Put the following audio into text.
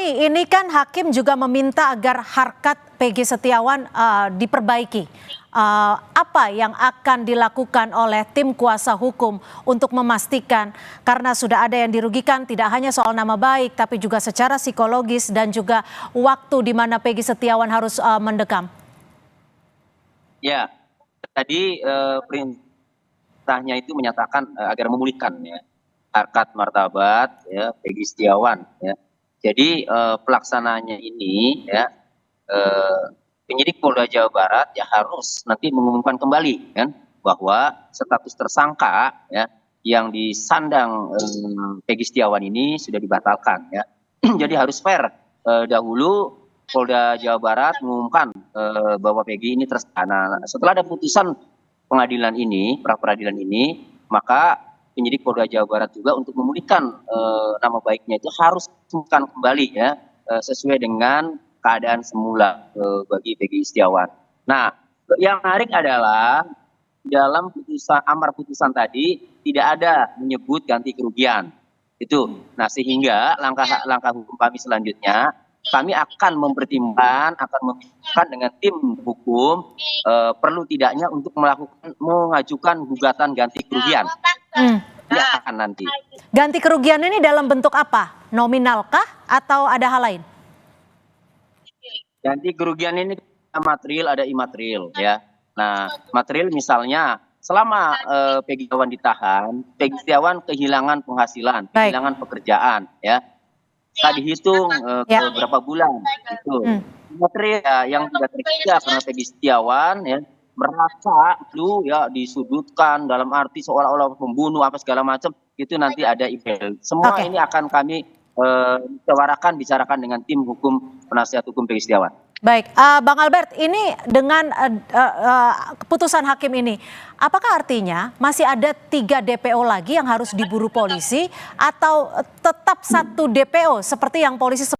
Tony, ini kan hakim juga meminta agar harkat Peggy Setiawan diperbaiki. Apa yang akan dilakukan oleh tim kuasa hukum untuk memastikan, karena sudah ada yang dirugikan tidak hanya soal nama baik tapi juga secara psikologis dan juga waktu di mana Peggy Setiawan harus mendekam? Ya, tadi perintahnya itu menyatakan agar memulihkan ya harkat martabat ya Peggy Setiawan ya. Jadi pelaksananya ini ya penyidik Polda Jawa Barat ya harus nanti mengumumkan kembali kan bahwa status tersangka ya yang disandang Peggy Setiawan ini sudah dibatalkan ya. Jadi harus fair, dahulu Polda Jawa Barat mengumumkan bahwa Peggy ini tersangka. Nah, setelah ada putusan pengadilan ini, pra peradilan ini, maka penyidik Polda Jawa Barat juga untuk memulihkan nama baiknya itu harus mengumumkan kembali ya sesuai dengan keadaan semula bagi Peggy Setiawan. Nah, yang menarik adalah dalam putusan amar putusan tadi tidak ada menyebut ganti kerugian. Itu. Nah, sehingga langkah hukum kami selanjutnya kami akan mempertimbangkan, akan membicarakan dengan tim hukum perlu tidaknya untuk mengajukan gugatan ganti kerugian. Ya, akan nanti. Ganti kerugian ini dalam bentuk apa? Nominalkah atau ada hal lain? Ganti kerugian ini material, ada imaterial ya. Nah, material misalnya selama Peggy Setiawan ditahan, Peggy Setiawan kehilangan penghasilan, kehilangan pekerjaan ya. Tadi dihitung beberapa bulan itu. Material ya, yang tidak terkerja karena Peggy Setiawan ya merasa dulu ya disudutkan dalam arti seolah-olah membunuh apa segala macam, itu nanti ada email. Semua ini akan kami bicarakan dengan tim hukum penasihat hukum Peggy Setiawan. Baik, Bang Albert, ini dengan keputusan hakim ini, apakah artinya masih ada 3 DPO lagi yang harus diburu polisi atau tetap 1 DPO seperti yang polisi